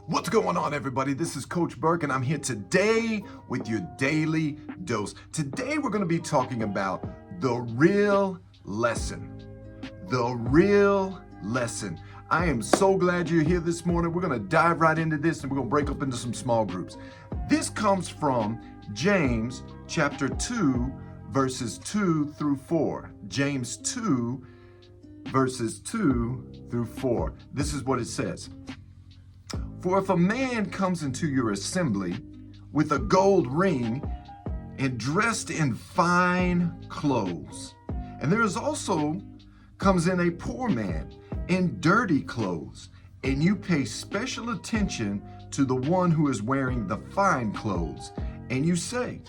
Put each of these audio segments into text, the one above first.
What's going on, everybody? This is Coach Burk, and I'm here today with your daily dose. Today, we're going to be talking about the real lesson. The real lesson. I am so glad you're here this morning. We're going to dive right into this, and we're going to break up into some small groups. This comes from James chapter 2, verses 2 through 4. James 2, verses 2 through 4. This is what it says. For if a man comes into your assembly with a gold ring and dressed in fine clothes, and there is also comes in a poor man in dirty clothes, and you pay special attention to the one who is wearing the fine clothes, and you say,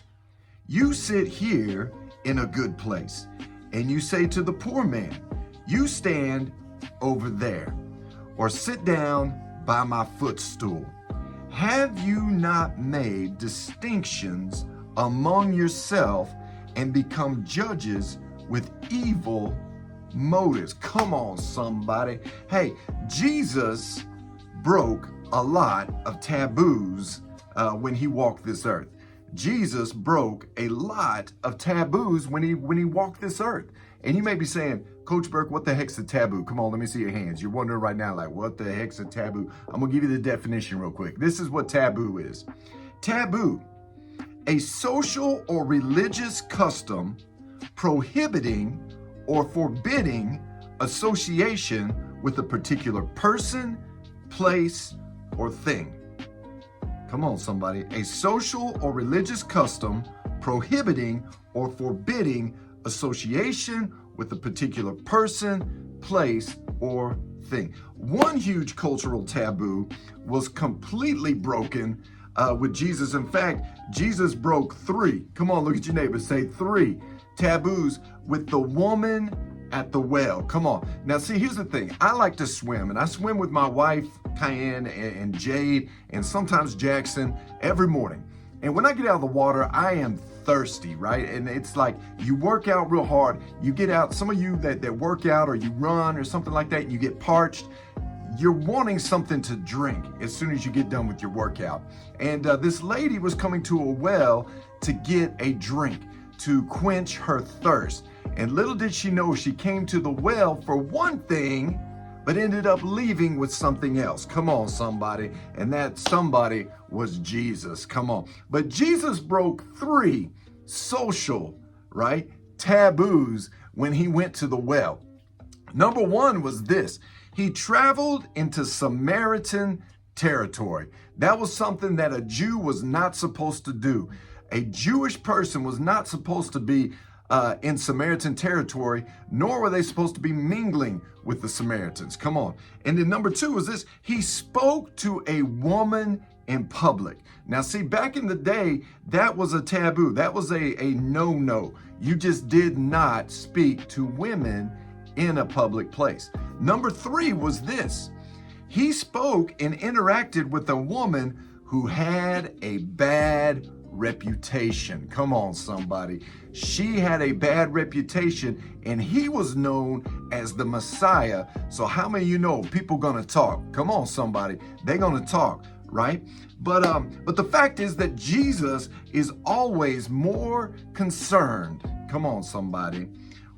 you sit here in a good place, and you say to the poor man, you stand over there, or sit down by my footstool. Have you not made distinctions among yourself and become judges with evil motives? Come on, somebody. Hey, Jesus broke a lot of taboos when he walked this earth. Jesus broke a lot of taboos when he walked this earth. And you may be saying, Coach Burk, what the heck's a taboo? Come on, let me see your hands. You're wondering right now, like, what the heck's a taboo? I'm gonna give you the definition real quick. This is what taboo is. Taboo, a social or religious custom prohibiting or forbidding association with a particular person, place, or thing. Come on, somebody. A social or religious custom prohibiting or forbidding association with a particular person, place, or thing. One huge cultural taboo was completely broken with Jesus. In fact, Jesus broke 3. Come on, look at your neighbor. Say 3 taboos with the woman at the well. Come on. Now, see, here's the thing. I like to swim, and I swim with my wife, Cayenne, and Jade, and sometimes Jackson every morning. And when I get out of the water, I am thirsty, right? And it's like you work out real hard. You get out, some of you that work out or you run or something like that, and you get parched. You're wanting something to drink as soon as you get done with your workout. And this lady was coming to a well to get a drink to quench her thirst. And little did she know she came to the well for one thing, but ended up leaving with something else. Come on, somebody. And that somebody was Jesus. Come on. But Jesus broke 3 social, right, taboos when he went to the well. Number 1 was this. He traveled into Samaritan territory. That was something that a Jew was not supposed to do. A Jewish person was not supposed to be in Samaritan territory, nor were they supposed to be mingling with the Samaritans. Come on. And then number 2 was this. He spoke to a woman in public. Now, see, back in the day, that was a taboo. That was a no-no. You just did not speak to women in a public place. Number 3 was this. He spoke and interacted with a woman who had a bad reputation. Come on, somebody. She had a bad reputation, and he was known as the Messiah. So how many of you know people gonna talk? Come on, somebody. They're gonna talk, right? But the fact is that Jesus is always more concerned, come on, somebody,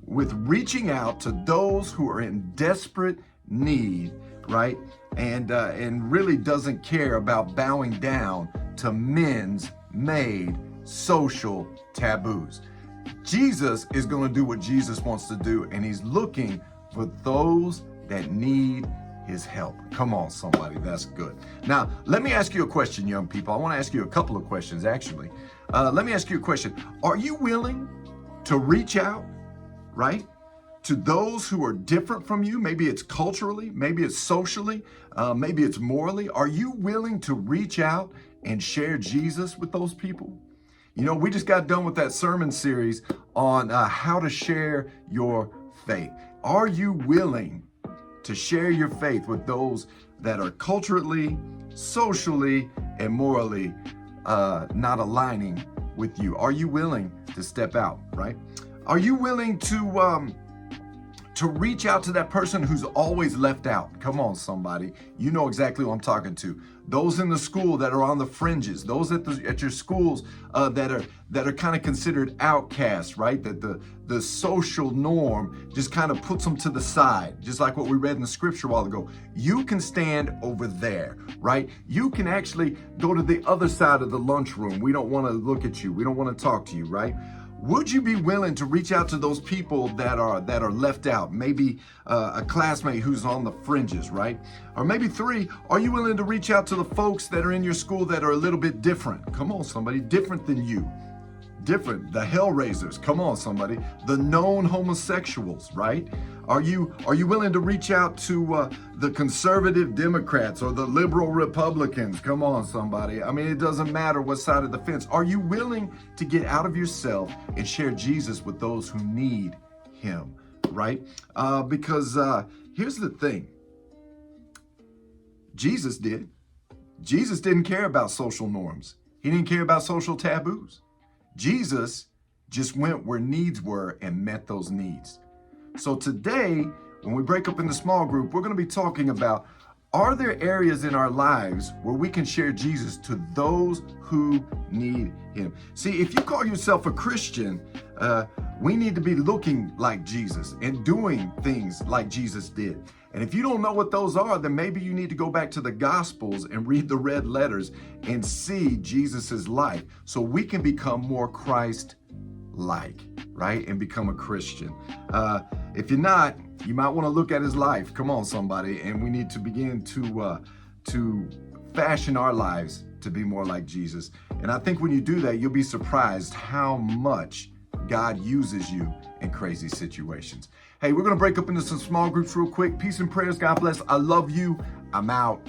with reaching out to those who are in desperate need, right? And really doesn't care about bowing down to men's made social taboos. Jesus is going to do what Jesus wants to do, and he's looking for those that need his help. Come on, somebody. That's good. Now, let me ask you a question, young people. I want to ask you a couple of questions, actually. Let me ask you a question. Are you willing to reach out, right, to those who are different from you? Maybe it's culturally, maybe it's socially, maybe it's morally. Are you willing to reach out and share Jesus with those people? You know, we just got done with that sermon series on how to share your faith. Are you willing to share your faith with those that are culturally, socially, and morally not aligning with you? Are you willing to step out, right? Are you willing to to reach out to that person who's always left out. Come on, somebody. You know exactly who I'm talking to. Those in the school that are on the fringes, those at your schools that are kind of considered outcasts, right? That the social norm just kind of puts them to the side, just like what we read in the scripture a while ago. You can stand over there, right? You can actually go to the other side of the lunchroom. We don't want to look at you. We don't want to talk to you, right? Would you be willing to reach out to those people that are left out? Maybe a classmate who's on the fringes, right? Or maybe 3, are you willing to reach out to the folks that are in your school that are a little bit different? Come on, somebody, different than you. Different, the hellraisers, come on, somebody. The known homosexuals, right? Are you willing to reach out to the conservative Democrats or the liberal Republicans? Come on, somebody. I mean, it doesn't matter what side of the fence. Are you willing to get out of yourself and share Jesus with those who need him, right? Because here's the thing. Jesus did. Jesus didn't care about social norms. He didn't care about social taboos. Jesus just went where needs were and met those needs. So today, when we break up into small group, we're going to be talking about, are there areas in our lives where we can share Jesus to those who need him? See, if you call yourself a Christian, we need to be looking like Jesus and doing things like Jesus did. And if you don't know what those are, then maybe you need to go back to the Gospels and read the red letters and see Jesus's life so we can become more Christ-like, right? And become a Christian. If you're not, you might want to look at his life. Come on, somebody. And we need to begin to fashion our lives to be more like Jesus. And I think when you do that, you'll be surprised how much God uses you in crazy situations. Hey, we're going to break up into some small groups real quick. Peace and prayers. God bless. I love you. I'm out.